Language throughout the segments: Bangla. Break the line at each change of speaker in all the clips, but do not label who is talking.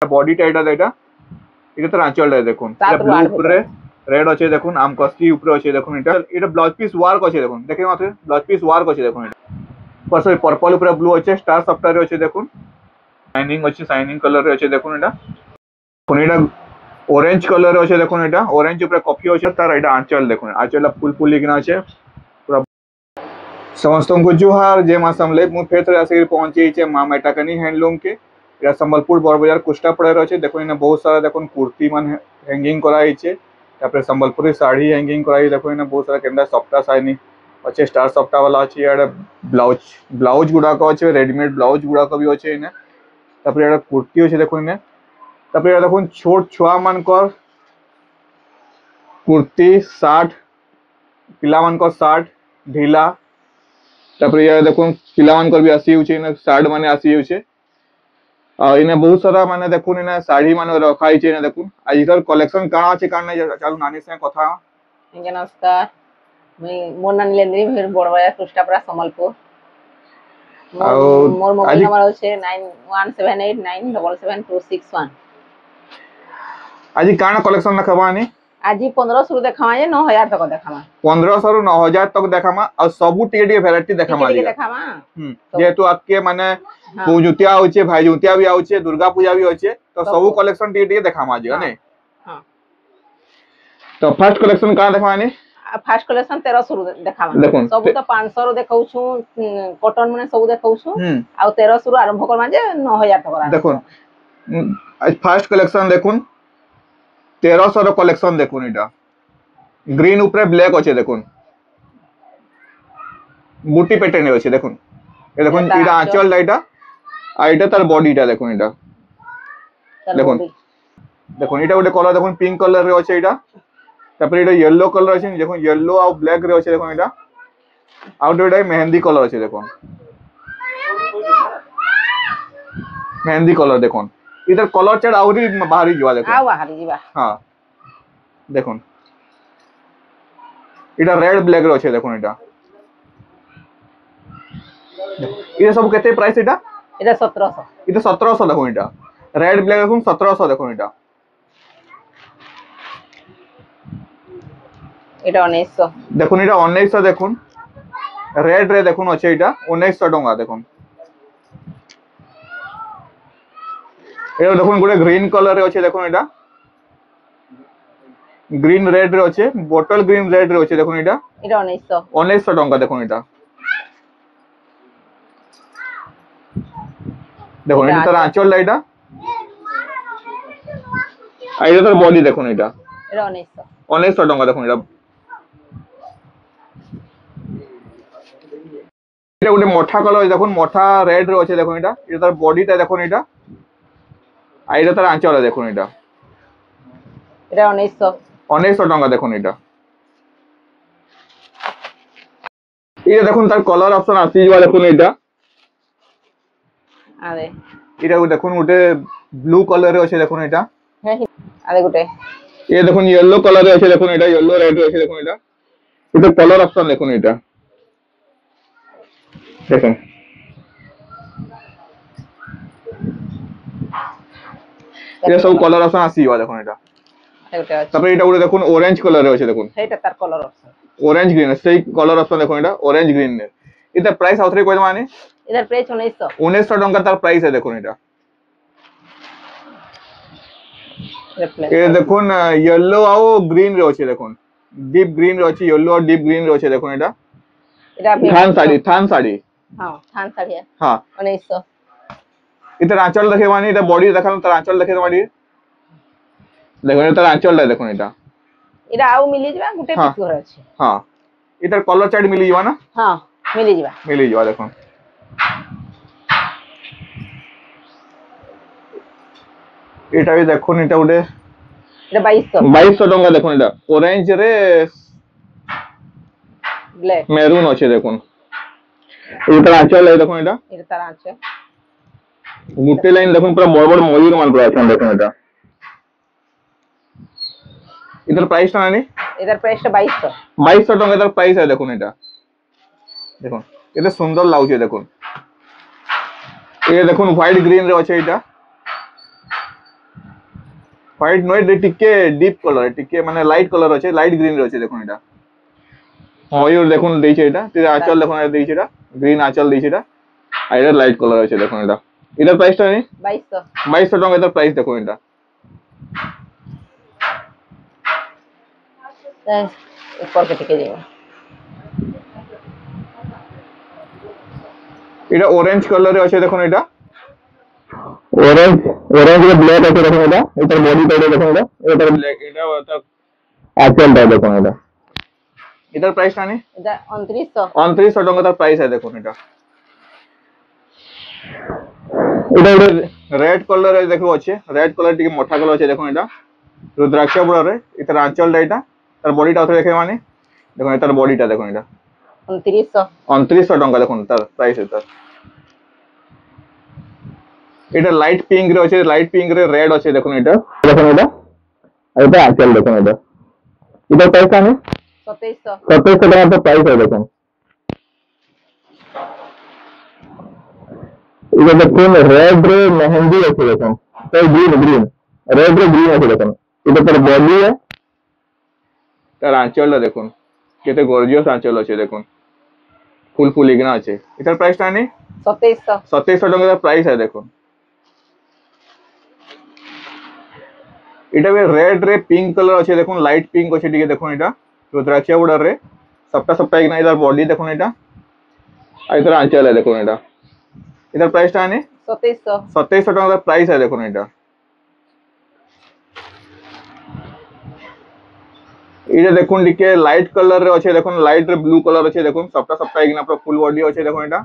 বডিটা এটা এটা তার আঁচলটা দেখুন, এটা ব্লু উপরে রেড আছে দেখুন, আম কস্টি উপরে আছে দেখুন, এটা ব্লাউজ পিস ওয়ার্ক আছে দেখুন, দেখে মাত্র ব্লাউজ পিস ওয়ার্ক আছে দেখুন, এটা সরি পর্পল উপরে ব্লু আছে, স্টার সফটওয়্যার আছে দেখুন, শাইনিং আছে, শাইনিং কলর আছে দেখুন, এটা অরেঞ্জ কলর আছে দেখুন, এটা অরেঞ্জ উপরে কফি আছে, তার এটা আঁচল দেখুন, আঁচলটা ফুল ফুল লিখিনা আছে পুরা। ସମସ୍ତଙ୍କୁ ଜୁହାର ଯେ ମାସ ସମଲେ ମୁଁ ଫେର ଆସିକି ପହଞ୍ଚିଯାଇଛି ମା ମେଟାକାନି ହ୍ୟାଣ୍ଡଲୁମ୍ के এটা সম্বলপুর বড়বাজার কুষ্টাপড়ার আছে। দেখুন এনে বহুত সারা দেখুন কুর্তি মান হ্যাঙ্গিং করা হয়েছে, তারপরে সম্বলপুরি শাড়ি হ্যাঙ্গিং করা হয়েছে। দেখুন এনে বহুত সারা কেন্দ্র সফটা শাইনি আছে, স্টার সফটা वाला আছে, ইয়াড়ে ব্লাউজ গুড়াক আছে, রেডিমেড ব্লাউজ গুড়াক भी আছে এনে, তারপরে এটা কুর্তি আছে দেখুন এনে, তারপরে এটা দেখুন ছোট ছুয়া মানকর কুর্তি শার্ট, পিলা মানকর শার্ট ঢিলা, তারপরে ইয়ার দেখুন পিলা মানকর भी আসি হচ্ছে এনে, শার্ট মানে আসি হচ্ছে। इने बहुत सारा माने देखुन इने साड़ी माने रखा है इने देखुन आजकल कलेक्शन काना আছে কার নাই চালু নানি সঙ্গে কথা।
নমস্কার, আমি মোর নাম নীলেন্দ্রী, ফের বড়বাজার কুষ্টাপড়া সম্বলপুর। মোর মোবাইল নাম্বার আছে 9178977261।
আজি কানা কলেকশন দেখাবানি?
আজি 1500 রু দেখামা, যে 9000 তক দেখামা।
1500 রু 9000 তক দেখামা, আর সবু টিকে ভ্যারাইটি দেখামা।
টিকে দেখামা
যেহেতু আজকে মানে पूजुतिया होचे, भाई जुतिया भी आउचे, दुर्गा पूजा भी होचे, तो सबु कलेक्शन टिके देखामा आज ने।
हां
तो फर्स्ट कलेक्शन का देखानी?
फर्स्ट कलेक्शन 1300 रु देखामा। सबु तो 500 रु देखाउछु, कॉटन माने सबु देखाउछु, आ 1300 रु आरंभ करमा जे 9000 तक।
देखुन आज फर्स्ट कलेक्शन देखुन 1300 रो कलेक्शन देखुन, इटा ग्रीन ऊपर ब्लैक होचे देखुन, बूटी पैटर्न होचे देखुन, ए देखुन इटा आंचल लाइटा আর এটা তার বডিটা দেখুন, এটা দেখুন দেখুন এটা ଗୋଟେ কলর দেখুন, পিঙ্ক কলর রে আছে এটা, তারপরে এটা ইয়েলো কলর আছে দেখুন, ইয়েলো আর ব্ল্যাক রে আছে দেখুন, এটা আর এটা মেহেন্দি কলর আছে দেখুন, মেহেন্দি কলর দেখুন, এটার কলর চার আউরি বাহারি যাওয়া দেখুন,
আও বাহারি যাবা। হ্যাঁ
দেখুন এটা রেড ব্ল্যাক রে আছে দেখুন, এটা এটা সব কত প্রাইস? এটা
1700।
এটা 1700 দেখুন, এটা রেড ব্ল্যাক দেখুন 1700 দেখুন, এটা
1900
দেখুন, এটা 1900 দেখুন, রেড রে দেখুন আছে এটা 1900 টাকা দেখুন। এটা দেখুন গোটে গ্রিন কলর রে আছে দেখুন, এটা গ্রিন রেড রে আছে, বটল গ্রিন রেড রে আছে দেখুন, এটা 1900 টাকা দেখুন, এটা দেখুন, এটা তার আঁচল লাইটা, আর এটা তার বডি দেখুন, এটা 1900 টাকা দেখুন। এটা গোটে মঠা কলর দেখুন, মঠা রেড রে আছে দেখুন, এটা তার বডিটা দেখুন, এটা আর এটা তার আঁচল দেখুন, এটা 1900 টাকা দেখুন। এটা দেখুন তার কলর অপশন আসি যাওয়া দেখুন, এটা
আরে
এটা দেখুন গোটে ব্লু কলর রে আছে দেখুন, এটা
আরে গোটে
ये देखুন येलो कलर আছে দেখুন, এটা येलो রেড আছে দেখুন, এটা কলর অপশন দেখুন, এটা দেখুন এটা সব কলর অপশন আসি যাওয়া দেখুন, এটা তারপরে এটা গোটে দেখুন অরেঞ্জ কলর আছে দেখুন,
এটা তার কলর অপশন
অরেঞ্জ গ্রিন সেই কলর অপশন দেখুন, এটা অরেঞ্জ গ্রিন এর। এটা প্রাইস আউথরে কই মানে?
এটার প্রাইস 1900
টাকা তার প্রাইস আছে দেখুন, এটা ये देखुन येलो आउ ग्रीन रे আছে দেখুন, ডিপ গ্রিন রে আছে, येलो আর ডিপ গ্রিন রে আছে দেখুন, এটা থান শাড়ি
হ্যাঁ থান শাড়ি
হ্যাঁ
1900।
এটা আঁচল দেখে মানে, এটা বডি দেখালাম, তার আঁচল দেখে মানে দেখুন, তার আঁচলটা দেখুন,
এটা আউ মিলি যাবা গুটে পিস করে আছে।
হ্যাঁ এটার কলর চার্ট মিলি যাবা না?
হ্যাঁ মিলি যাবা
দেখুন। এটা भी দেখুন, এটা ওডে
এটা
2200 টাকা দেখুন, এটা অরেঞ্জ রে
ব্ল্যাক
মেরুন আছে দেখুন, এটা আঁচল দেখুন, এটা
তার আঁচল
গুটে লাইন দেখুন, পুরো বড় বড় ময়ূর মান করা আছে দেখুন, এটা এটার প্রাইসটা নানি?
এটার প্রাইসটা
2200 টাকা এটার প্রাইস আছে দেখুন, এটা দেখুন এটা সুন্দর লাগছে দেখুন, এই দেখুন হোয়াইট গ্রিন রে আছে, এটা হোয়াইট নয়, টিকে ডিপ কলর, টিকে মানে লাইট কলর আছে, লাইট গ্রিন রয়েছে দেখুন এটা। ময়ূর দেখুন দিয়েছে এটা, আঁচল দেখুন এটা দিয়েছে, এটা গ্রিন আঁচল দিয়েছে এটা, আর এটা লাইট কলর আছে দেখুন এটা। এটার প্রাইসটা নেই
2200
2200 টাকা এটার প্রাইস দেখুন এটা।
উপরকে টিকে যাব।
এটা অরেঞ্জ কালারে আছে দেখুন এটা, অরেঞ্জ অরেঞ্জ এর ব্ল্যাক আছে দেখুন এটা, এটার বডি টাইপ দেখুন এটা, এটার ব্ল্যাক, এটা আঁচলটা দেখুন এটা। এটার প্রাইসটা নেই
এটা 2900
2900 টাকা তার প্রাইস আছে দেখুন এটা। এটা রেড কলর দেখো আছে, রেড কলর টিকে মোটা কলর আছে দেখুন এটা, রুদ্রাক্ষ বর্ডারে এটার আঁচলটা, এটা তার বডিটা অথবা দেখে মানে দেখুন এটার বডিটা দেখুন এটা 2900 টাকা দেখুন তার প্রাইস এটা। এটা লাইট পিঙ্ক রে আছে, লাইট পিঙ্ক রে রেড আছে দেখুন এটা, দেখুন এটা, আর এটা আঁচল দেখুন এটা। এটার প্রাইসটা নেই 2700 টাকা তার প্রাইস আছে দেখুন। এটা দেখুন রেড রে মেহেন্দি আছে দেখুন, তাই গ্রিন গ্রিন রেড রে গ্রিন আছে দেখুন। এটা তার বডি है, তার আঁচলটা দেখুন কেতে গর্জিয়াস আঁচল আছে দেখুন, ফুল ফুল ইগনা আছে। এটার প্রাইসটা নেই 2700 টাকা তার প্রাইস আছে দেখুন। এটা রেড রে পিঙ্ক কলর আছে দেখুন, লাইট পিঙ্ক আছে টিকে দেখুন এটা, রুদ্রাক্ষ বর্ডার রে সবটা সবটা ইগনা, এটার বডি দেখুন এটা, আর এটার আঁচল है দেখুন এটা। এটার প্রাইসটা নেই 2700 টাকা তার প্রাইস আছে দেখুন এটা। এটা দেখুন টিকে লাইট কলর রে আছে দেখুন, লাইট রে ব্লু কলর আছে দেখুন, সবটা সবটা ইগনা পুরো ফুল বডি আছে দেখুন এটা,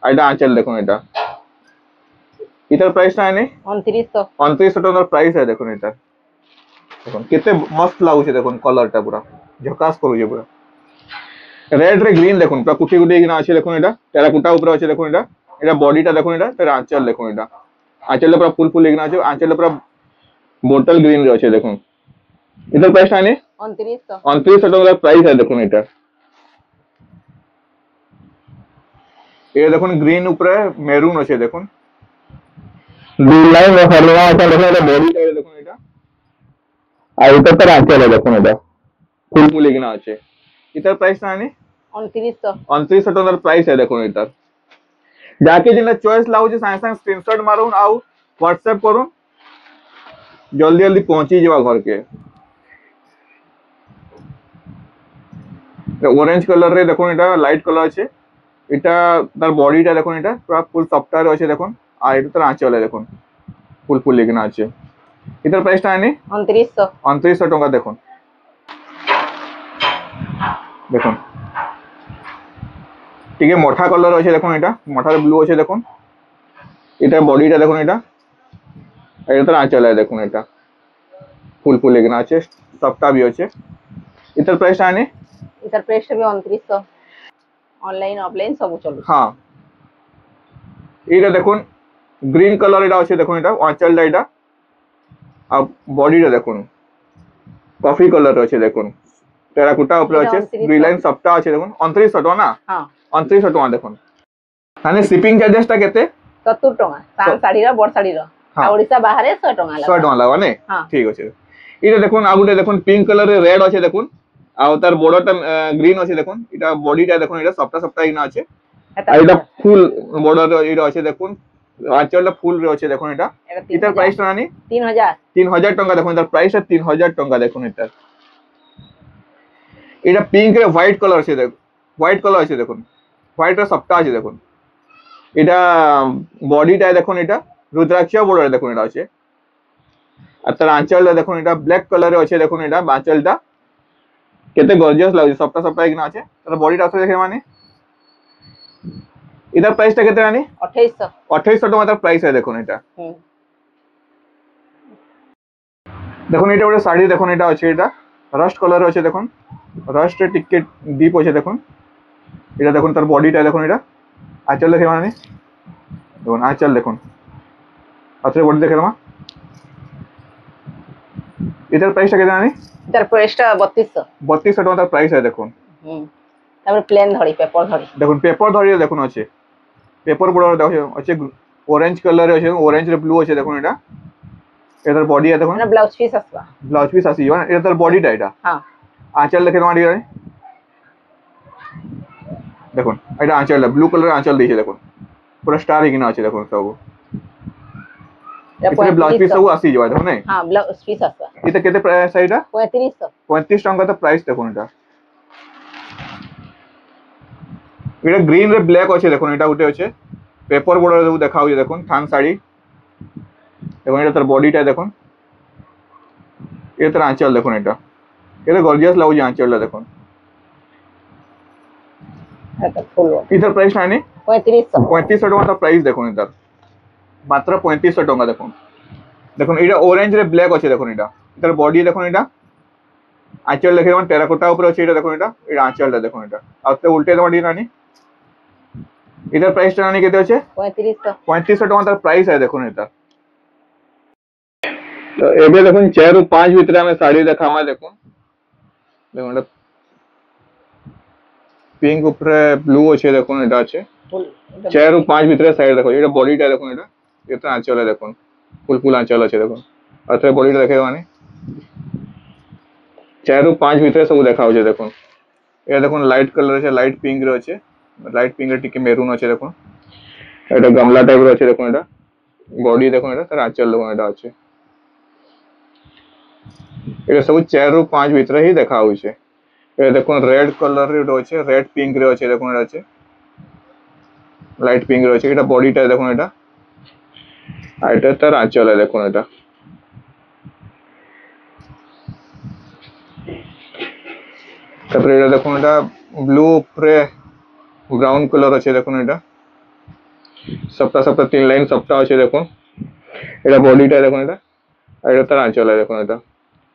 আর এটা আঁচল দেখুন এটা। এটার প্রাইসটা নেই 2900 টাকা তার প্রাইস আছে দেখুন এটা। দেখুন কেতে মস্ত লাগুছে দেখুন, কলরটা পুরা ঝকাস করুছে পুরা। রেড রে গ্রিন দেখুন পুরা কুটি কুটি কিনা আছে দেখুন এটা, টেরাকোটা উপরে আছে দেখুন এটা, এটা বডিটা দেখুন এটা, তার আঁচল দেখুন এটা, আঁচলে পুরা ফুল ফুল কিনা আছে, আঁচলে পুরা বোতল গ্রিন রে আছে দেখুন। এটার প্রাইসটা নেই 2900 টাকা প্রাইস আছে দেখুন এটা। এটা দেখুন গ্রিন উপরে মেরুন আছে দেখুন, দুই লাইন হলুদ আছে দেখুন, এটা বডিটা দেখুন এটা, আর এটা তার আঁচল দেখুন এটা, ফুল ফুল কিনা আছে। এটার প্রাইসটা নেই 2900 টাকার প্রাইস है দেখুন এটার। যাকে যেটা চয়েস লাগুছে সাଙ୍ଗে সাଙ୍ଗে স্ক্রিনশট মারুন আর হোয়াটসঅ্যাপ করুন, জলদি জলদি পৌঁছি যাওয়া ঘরকে। অরেঞ্জ কালার রে দেখুন এটা লাইট কালার আছে, এটা তার বডিটা দেখুন এটা পুরো ফুল সফটওয়্যার আছে দেখুন, আর এটা তার আঁচল দেখুন ফুল ফুল কিনা আছে। এটার প্রাইসটা নেই 2900 টাকা দেখুন। দেখুন টিকে মোটা কলর আছে দেখুন, এটা মোটার ব্লু আছে দেখুন, এটা বডিটা দেখুন এটা, আর এটা তার আঁচল দেখুন এটা ফুল ফুল কিনা আছে, সবটা भी আছে। এটার প্রাইসটা নেই,
এটার প্রাইসটা 2900, অনলাইন অফলাইন সব চলবে।
হ্যাঁ এটা দেখুন গ্রিন কালার এটা আছে দেখুন, এটা আঁচলটা এটা, আর বডিটা দেখুন কফি কালার আছে দেখুন, টেরাকোটা উপরে আছে, দুই লাইন সবটা আছে দেখুন। 2900 টাকা না?
হ্যাঁ
2900 টাকা দেখুন। মানে শিপিং চার্জেসটা কেতে?
70 ଟଙ୍କା ସାନ ଶାଢୀର ବଡ ଶାଢୀର, ଆଉ ଓଡିଶା ବାହାରେ 100 ଟଙ୍କା
100 টাকা লাগবে না? ঠিক আছে। এটা দেখুন আর গোটে দেখুন পিঙ্ক কালারে রেড আছে দেখুন, আর তার বর্ডারটা গ্রিন আছে দেখুন, এটা বডিটা দেখুন এটা সবটা সবটা ইনা আছে, আর এটা ফুল বর্ডার এটা আছে দেখুন, আঁচলটা ফুল আছে দেখুন এটা। এটার প্রাইসটা নানি 3000 টাকা দেখুন, এটার প্রাইসটা 3000 টাকা দেখুন এটা। এটা পিঙ্ক রে হোয়াইট কালার আছে দেখুন, হোয়াইট কালার আছে দেখুন, হোয়াইটের সবটা আছে দেখুন। এটা বডিটা দেখুন এটা রুদ্রাক্ষ বর্ডার দেখুন এটা আছে, আর তার আঁচলটা দেখুন এটা ব্ল্যাক কালারে আছে দেখুন, এটা আঁচলটা কেতে গর্জিয়াস লাগুছে, সবটা সবটা এখানে আছে। তার বডিটা আছে দেখে মানে এটার প্রাইসটা কেতে জানি 2800 টাকা তার প্রাইস আছে দেখুন এটা। দেখুন এটা ওটা শাড়ি দেখুন, এটা আছে এটা রাস্ট কালার আছে দেখুন, রাস্টের টিকেট ডিপ আছে দেখুন, এটা দেখুন তার বডিটা দেখুন, এটা আঁচল দেখে মানে দেখুন, আঁচল দেখুন, আঁচলের বডি দেখে মা। এটার প্রাইসটা কেতে জানি?
এটার প্রাইসটা 3200
টাকা তার প্রাইস আছে দেখুন।
তারপরে প্লেন ধরি, পেপার ধরি
দেখুন, পেপার ধরি দেখুন আছে, পেপার বর্ডার দেখো আছে, অরেঞ্জ কালারে আছে, অরেঞ্জ রে ব্লু আছে দেখুন এটা, এটার বডি আছে দেখুন,
না ব্লাউজ পিস আসবা,
ব্লাউজ পিস আসি মানে এটার বডিটা এটা।
হ্যাঁ
আঁচল দেখে তোমার এখানে দেখুন, এটা আঁচলটা ব্লু কালারের আঁচল দিয়েছে দেখুন, পুরো স্টার এখানে আছে দেখুন সব।
এটা
ব্লাউজ পিস সব আসি যাবে দেখুন।
হ্যাঁ ব্লাউজ পিস আসবা।
এটা কেতে প্রাইস এটা?
3500।
35 টଙ୍କା তো প্রাইস দেখুন। এটা গ্রিন রে ব্ল্যাক আছে দেখুন, এটা উঠে আছে পেপার বর্ডার সব দেখা হচ্ছে দেখুন। থান শাড়ি দেখুন, এটা তার বডিটা দেখুন, এটা তার আঁচল দেখুন। এটা গর্জিয়াস লাগুছে আঁচলটা দেখুন।
এটা ফুল
এটার প্রাইস নাই
3500।
3500 টাকা তার প্রাইস দেখুন। এটার মাত্র 3500 টাকা দেখুন। দেখুন এটা অরেঞ্জ রে ব্ল্যাক আছে দেখুন, এটার বডি দেখুন। এটা আঁচল দেখে যেমন টেরাকোটা উপরে আছে এটা দেখুন। এটা আঁচলটা দেখুন। এটা আর তো উল্টে দেওয়া রানী। এটার প্রাইসটা রানী কেটে আছে 3500 টাকা তার প্রাইস আছে দেখুন। এটা তো এবে দেখুন 4 ରୁ 5 ভিতরে আমি শাড়ি দেখামা দেখুন। দেখুন এটা পিঙ্ক উপরে ব্লু আছে দেখুন। এটা আছে 4 ରୁ 5 ভিতরে শাড়ি দেখো। এটা বডিটা দেখুন। এটা আঁচল দেখুন, ফুল ফুল আঁচল আছে দেখুন। আর তো বডিটা দেখে মানে 4 ରୁ 5 ভিতরে সব দেখা হচ্ছে দেখুন। এটা দেখুন লাইট কালার আছে, লাইট পিঙ্ক রে আছে, লাইট পিঙ্ক রে টিকে মেরুন আছে দেখুন। এটা গামলা টাইপ রে আছে দেখুন। এটা বডি দেখুন। এটা তার আঁচল দেখুন। এটা আছে এটা সব 4 ରୁ 5 ভিতরে হি দেখা হচ্ছে। এটা দেখুন রেড কালার রে আছে, রেড পিঙ্ক রে আছে দেখুন। এটা আছে লাইট পিঙ্ক রে আছে। এটা বডিটা দেখুন। এটা আর এটা তার আঁচল দেখুন। এটা তারপরে এটা দেখুন, এটা ব্লু উপরে ব্রাউন কালার আছে দেখুন। এটা সবটা 3 লাইন সবটা আছে দেখুন। এটা বডিটা দেখুন। এটা আর এটা তার আঁচল দেখুন।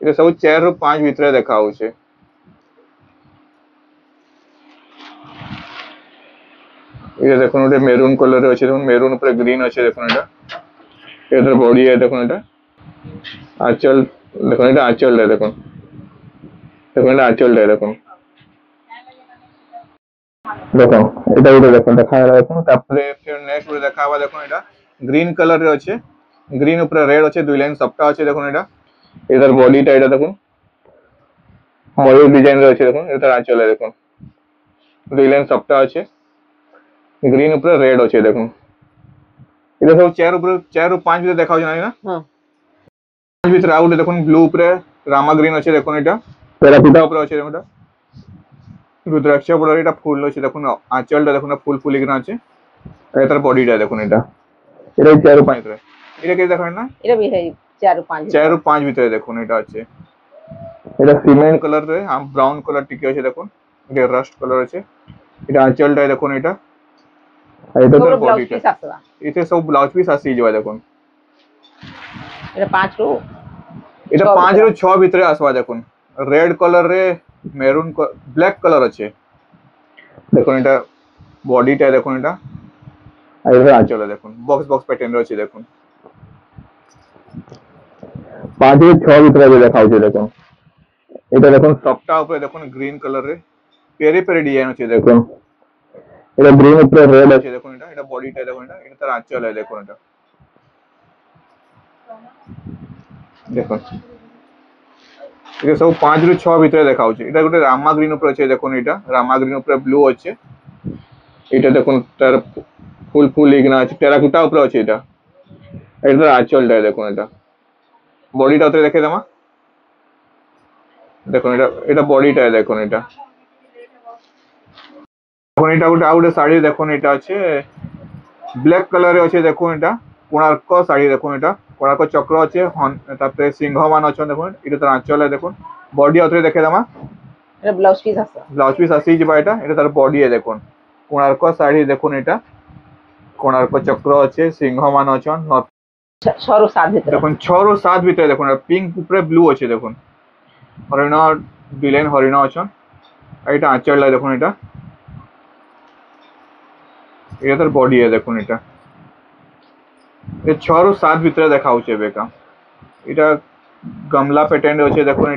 এটা সব 4 ରୁ 5 ভিতরে দেখা হচ্ছে। এটা দেখুন ওটা মেরুন কালার আছে দেখুন, মেরুন উপরে গ্রিন আছে দেখুন। এটার বডি দেখুন। এটা আঁচল দেখুন। এটা আঁচলটা দেখুন। এটা আঁচলটা দেখুন। দেখুন এটা উঠে দেখুন, দেখা দেখুন। তারপরে ফির নেক্সট উঠে দেখা হবা দেখুন। এটা গ্রিন কালার রে আছে, গ্রিন উপরে রেড আছে, 2 লাইন সবটা আছে দেখুন। এটার বডিটা এটা দেখুন, ময়ূর ডিজাইন রে আছে দেখুন। এটার আঁচল দেখুন, 2 লাইন সবটা আছে, গ্রিন উপরে রেড আছে দেখুন। এটা সব 4 ରୁ 5 ভিতরে দেখা হচ্ছে না?
হ্যাঁ
5 ভিতরে আউট দেখুন। ব্লু উপরে রামা গ্রিন আছে দেখুন। এটা টেরাকোটা উপরে আছে দেখুন। এটা রুদ্রাক্ষ উপরে এটা ফুল আছে দেখুন। আঁচলটা দেখুন ফুল ফুল এখানে আছে। আর এটার বডিটা দেখুন। এটা 4 ରୁ 5 ভিতরে। এটা কি দেখেন না?
এটা 4 ରୁ 5।
4 ରୁ 5 ভিতরে দেখুন। এটা আছে, এটা সিমেন্ট কালার রে ব্রাউন কালার টিকে আছে দেখুন। এটা রাস্ট কালার আছে। এটা আঁচলটা দেখুন। এটা আর এটা তার বডিটা। এতে সব ব্লাউজ পিস আসি যাবে দেখুন।
এটা 5 ରୁ
এটা 5 ରୁ 6 ভিতরে আসবা দেখুন। রেড কালার রে মেরুন ব্ল্যাক কালার আছে দেখুন। এটা বডিটা দেখুন। এটা আর এটা আঁচল দেখুন, বক্স বক্স প্যাটার্ন আছে দেখুন। 5 ରୁ 6 ভিতরে দেখা হচ্ছে দেখুন। এটা দেখুন সবটা উপরে দেখুন গ্রিন কালার রে পেরি পেরি ডিজাইন আছে দেখুন। এটা গ্রিন উপরে রেড আছে দেখুন। এটা বডিটা দেখুন। এটা তার আঁচল দেখুন। এটা দেখুন এটা সব 5 ରୁ 6 ভিতরে দেখা হচ্ছে। এটা গোটে রামা গ্রিন উপরে আছে দেখুন। এটা রামা গ্রিন উপরে ব্লু আছে। এটা দেখুন তার ফুল ফুল এখানে আছে, টেরাকোটা উপরে আছে। এটা তার আঁচলটা দেখুন। এটা বডিটা ওতে দেখে দেমা দেখুন। এটা বডিটা দেখুন। এটা দেখুন এটা গোটে আউটে শাড়ি দেখুন। এটা আছে ব্ল্যাক কালারে আছে দেখুন। এটা কোଣାର୍କ শাড়ি দেখুন। এটা কোଣାର୍କ চক্র আছে, তারপরে সিংহ মান আছে দেখুন। এটা তার আঁচল দেখুন। বডি ওতে দেখে দেমা।
এটা ব্লাউজ পিস আছে,
ব্লাউজ পিস আসি যাবা। এটা তার বডি দেখুন। কোଣାর্ক শাড়ি দেখুন। এটা কোଣାর্ক চক্র আছে, সিংহ মান আছে
6 ରୁ 7 ভিতরে
দেখুন। 6 ରୁ 7 ভিতরে দেখুন। পিঙ্ক উপরে ব্লু আছে দেখুন। হরিণ 2 লাইন হরিণ আছে। এটা আঁচল দেখুন। এটা তার বডি দেখুন। এটা 6 ରୁ 7 ভিতরে দেখা হচ্ছে বেকা। এটা গামলা প্যাটার্ন আছে দেখুন।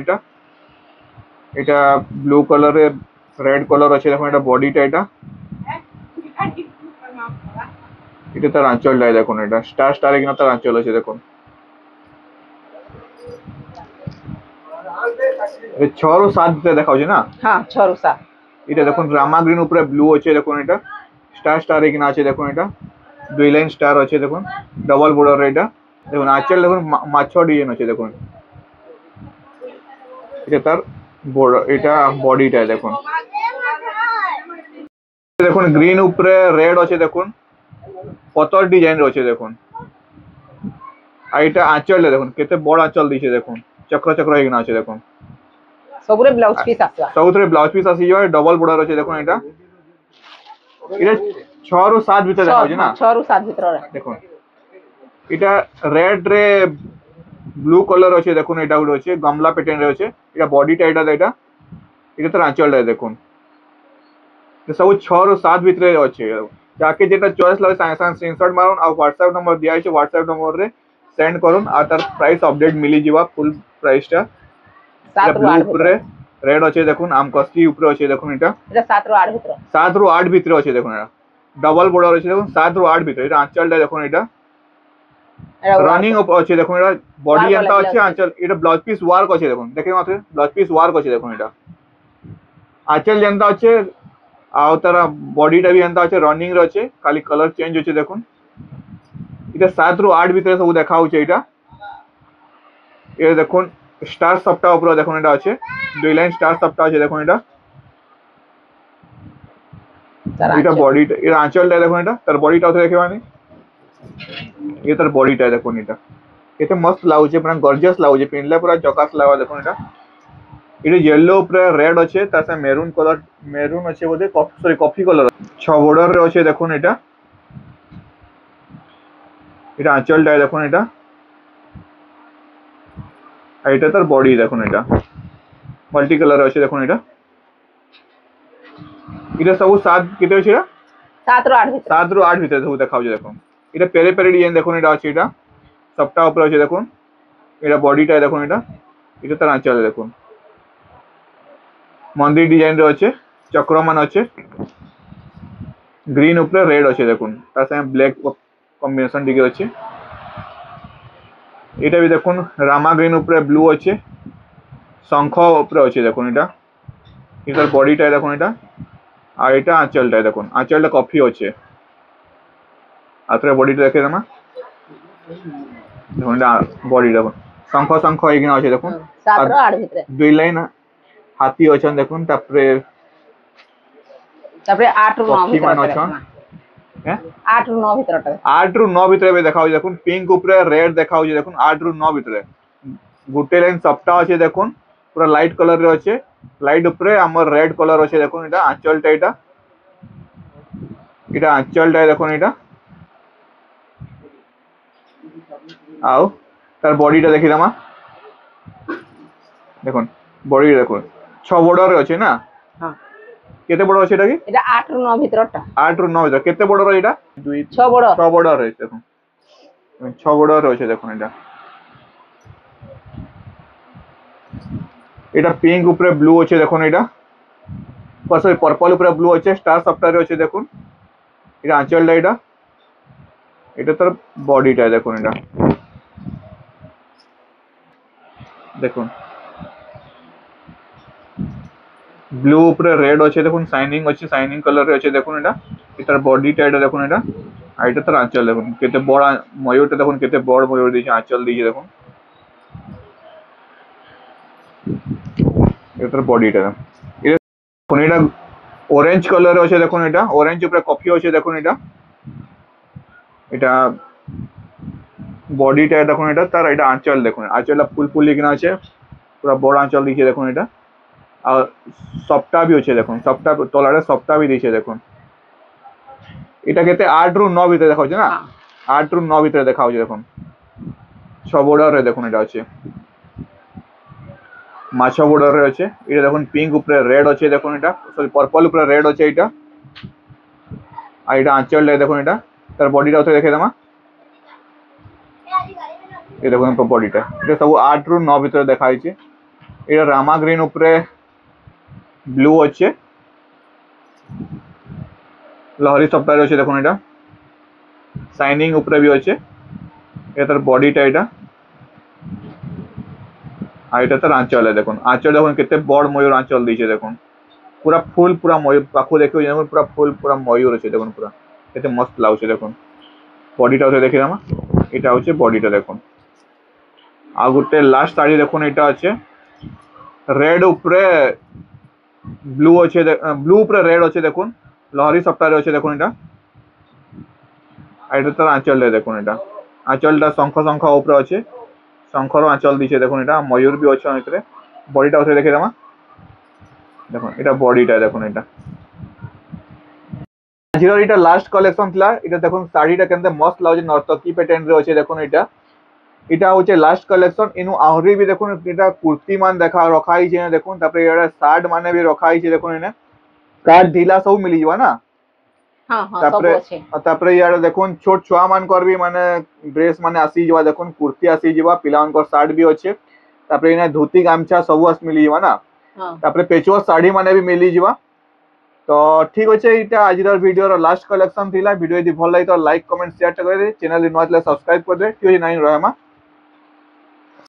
এটা ব্লু কালারে রেড কালার আছে দেখুন। এটা বডিটা এটা তার আঁচলটা দেখুন। এটা স্টার স্টার এখানে তার আঁচল আছে দেখুন। ଏ 6 ରୁ 7 ଭିତରେ ଦେଖାଉଛି ନା?
ହଁ 6 ରୁ 7।
এটা দেখুন রামা গ্রিন উপরে ব্লু আছে দেখুন, এটা স্টার স্টার এখানে আছে দেখুন, এটা 2 লাইন স্টার আছে দেখুন, ডবল বর্ডার এটা দেখুন। আঁচল দেখুন মাছ ডিজাইন আছে দেখুন, এটা তার বর্ডার, এটা বডিটা দেখুন। দেখুন গ্রিন উপরে রেড আছে দেখুন, পতর ডিজাইন আছে দেখুন। আর এটা আঁচলটা দেখুন কেতে বড় আঁচল দিয়েছে দেখুন, চক্র চক্র এখানে আছে দেখুন।
ସବୁରେ ବ୍ଲାଉଜ ପିସ୍ ଆସିବ,
ସବୁଥିରେ ବ୍ଲାଉଜ ପିସ୍ ଆସିଯିବ, ଡବଲ ବর্ডার ଅଛି দেখুন। এটা 6 ରୁ 7 ভিତରେ দেখাଉଛି না?
6 ରୁ 7 ଭିତରେ
দেখুন এটা রেড রে ব্লু কলর আছে দেখুন, এটা গুলো আছে গামলা প্যাটার্ন রে আছে। এটা বডিটা এটা এটা তার আঁচলটা দেখুন। सब 6 ରୁ 7 ভিতরে আছে। যাকে যেটা চয়েস লাগে সাଙ୍ଗে সাଙ୍ଗে স্ক্রিনশট মারুন, আর হোয়াটসঅ্যাপ নম্বর দিয়া আছে, হোয়াটসঅ্যাপ নম্বর রে সেন্ড করুন, আর তার প্রাইস আপডেট মিলি ଯିବା ফুল প্রাইসটা।
7 ରୁ 8
উপরে রেড আছে দেখুন, আম কস্তি উপরে আছে দেখুন। এটা
7 ରୁ 8 ଭିତରେ,
7 ରୁ 8 ভিতরে আছে দেখুন। এটা ডবল বর্ডার আছে দেখুন, 7 ରୁ 8 ভিতরে। এটা আঁচলটা দেখুন, এটা রানিং আছে দেখুন। এটা বডি এন্তা আছে, আঁচল এটা ব্লাউজ পিস ওয়ার্ক আছে দেখুন। দেখেন মাত্র ব্লাউজ পিস ওয়ার্ক আছে দেখুন। এটা আঁচল যেন্তা আছে, আর তার বডিটা भी এন্তা আছে, রনিং রে আছে, খালি কলর চেঞ্জ আছে দেখুন। এটা 7 ରୁ 8 ভিতরে সব দেখা হচ্ছে। এটা দেখুন স্টার সবটা উপরে দেখুন, এটা আছে 2 লাইন স্টার সবটা আছে দেখুন। এটা বডিটা, এর আঁচলটা দেখুন। এটা তার বডিটা তো দেখে মানে ये তার বডিটা দেখুন। এটা কেতে মস্ত লাগুছে, পুরা গর্জিয়াস লাগুছে, পিনলে পুরা জকাস লাগা দেখুন। এটা येलो উপরে রেড আছে, তার সাথে মেরুন কলর, মেরুন আছে বোধে, সরি কফি কলর 6 বর্ডার রে আছে দেখুন। এটা আঁচলটা দেখুন। আর এটা তার বডি দেখুন। এটা মাল্টি কালার আছে দেখুন। এটা সব 7 কেতে আছে?
7 ରୁ 8 ଭିତରେ,
7 ରୁ 8 ভিতরে সব দেখা হচ্ছে দেখুন। এটা পেরে পেরে ডিজাইন দেখুন। এটা আছে, এটা সবটা উপরে আছে দেখুন। এটা বডিটা দেখুন। এটা তার আঁচল দেখুন, মন্দির ডিজাইন রে আছে, চক্রমান আছে, গ্রিন উপরে রেড আছে দেখুন, তার সাথে ব্ল্যাক কম্বিনেশন দিকে আছে। এটা भी দেখুন রামা গ্রিন উপরে ব্লু আছে, শঙ্খ উপরে আছে দেখুন। এটার বডিটা দেখুন। আর এটা আঁচলটা দেখুন, আঁচলটা কফি আছে। আর তার বডিটা দেখে দেমা দেখুন। এটা বডি দেখুন, শঙ্খ শঙ্খ এখানে আছে দেখুন।
7 ରୁ 8 ଭିତରେ,
2 লাইন হাতি অছন দেখুন। তারপরে
8 ରୁ 9 ଭିତରେ, 8 ରୁ 9 ଭିତରେ,
8 ରୁ 9 ভিতরে দেখা হচ্ছে দেখুন। পিঙ্ক উপরে রেড দেখা হচ্ছে দেখুন। 8 ରୁ 9 ভিতরে গোটে লাইন সবটা আছে দেখুন, পুরা লাইট কলর রে আছে, লাইট উপরে আমার রেড কলর আছে দেখুন। এটা আঁচলটা, এটা আঁচলটা দেখুন। আও তার বডিটা দেখি দামা দেখুন, বডি দেখুন 6 বর্ডার রে আছে না?
হ্যাঁ।
কেতে বড় আছে? এটা কি
এটা 8 ରୁ 9 ভিতরটা,
8 ରୁ 9 ভিতরে। কেতে বড় রে? এটা
6 বড়,
6 বর্ডার রয়েছে দেখুন। 6 বর্ডার রয়েছে দেখুন। এটা পিঙ্ক উপরে ব্লু আছে দেখুন। সরি পার্পল উপরে ব্লু আছে, স্টার সফটওয়্যার আছে দেখুন। এটা আঁচলটা, এটা তার বডিটা দেখুন। দেখুন ব্লু উপরে রেড আছে দেখুন, শাইনিং আছে, শাইনিং কলর আছে দেখুন। এটার বডিটা দেখুন। আর এটা তার আঁচল দেখুন, কেতে বড় ময়ূরটা দেখুন, কেতে বড় ময়ূর দিয়েছে, আঁচল দিয়েছে দেখুন। এটার বডিটা দেখুন। এটা অরেঞ্জ কলর আছে দেখুন। এটা অরেঞ্জ উপরে কফি আছে দেখুন। এটা বডিটা দেখুন। তার এটা আঁচল দেখুন, আঁচলটা ফুল ফুল লিখে আছে, পুরা বড় আঁচল দিয়েছে দেখুন। আর সবটা भी আছে দেখুন, সবটা তলারে সবটা भी দিয়েছে দেখুন। এটা কেতে 8 ରୁ 9 ভিতরে দেখা হচ্ছে না? 8 ରୁ 9 ভিতরে দেখা হচ্ছে দেখুন। 6 বর্ডার দেখুন। এটা আছে মাছ বর্ডার আছে। এটা দেখুন পিঙ্ক উপরে রেড আছে দেখুন। এটা সরি পার্পল উপরে রেড আছে। এটা আর এটা আঁচলটা দেখুন। তার বডিটা দেখে দেমা ये देखो बॉडीटा। এটা সব 8 ରୁ 9 ভিতরে দেখা হয়েছে। এটা রামা গ্রিন উপরে ব্লু আছে, লহরি সফটওয়্যার আছে দেখুন। এটা শাইনিং উপরে भी আছে। এটার বডিটা আর এটা তার আঁচল দেখুন, আঁচল দেখুন কেতে বড় ময়ূর আঁচল দিয়েছে দেখুন, পুরা ফুল পুরা ময়ূর পাখু দেখে দেখুন পুরা ফুল পুরা ময়ূর আছে দেখুন, পুরা কেতে মস্ত লাগুছে দেখুন। বডিটা হচ্ছে দেখি না, এটা হচ্ছে বডিটা দেখুন। আর গোটে লাস্ট শাড়ি দেখুন, এটা আছে রেড উপরে ব্লু আছে, ব্লু উপরে রেড আছে দেখুন, লহরি সপ্তাহে আছে দেখুন এটা। আর এটা তার আঁচল দেখুন, এটা আঁচলটা শঙ্খ শঙ্খ উপরে আছে, শঙ্খর আঁচল দিছে দেখুন, এটা ময়ূর বি আছে ভিতরে। বডিটা হচ্ছে দেখে দেমা দেখুন, এটা বডিটা দেখুন। এটা আজির এটা লাস্ট কলেকশন লা, এটা দেখুন শাড়িটা কেমতে মস্ত লাগুছে, নর্তকী প্যাটার্ন রে আছে দেখুন। এটা এটা হচ্ছে লাস্ট কলেকশন। ইনু আহরি বি দেখুন এটা কুর্তি মান দেখা রখা হইছে দেখুন, তারপরে এটা শার্ট মানে বি রখা হইছে দেখুন। এনে কাট ঢিলা সব মিলি যাবা না।
হ্যাঁ হ্যাঁ
তারপরে
সব আছে।
তারপরে ইয়ার দেখুন ছোট ছুয়া মানকর বি মানে ড্রেস মানে আসি যাবা দেখুন, কুর্তি আসি যাবা, পিলামানকর শার্ট বি আছে। তারপরে এনে ধুতি গামছা সবু আস মিলি যাবা না। তারপরে পেচুয়া শাড়ি মানে বি মিলি যাবা। তো ঠিক আছে, এটা আজর ভিডিওর লাস্ট কলেকশন থিলা। ভিডিও যদি ভাল লাগে তো লাইক কমেন্ট শেয়ার করে দে, চ্যানেল নয়া ଥିଲେ সবসক্রাইব করে দে। ঠিক আছে, নাই রহমা।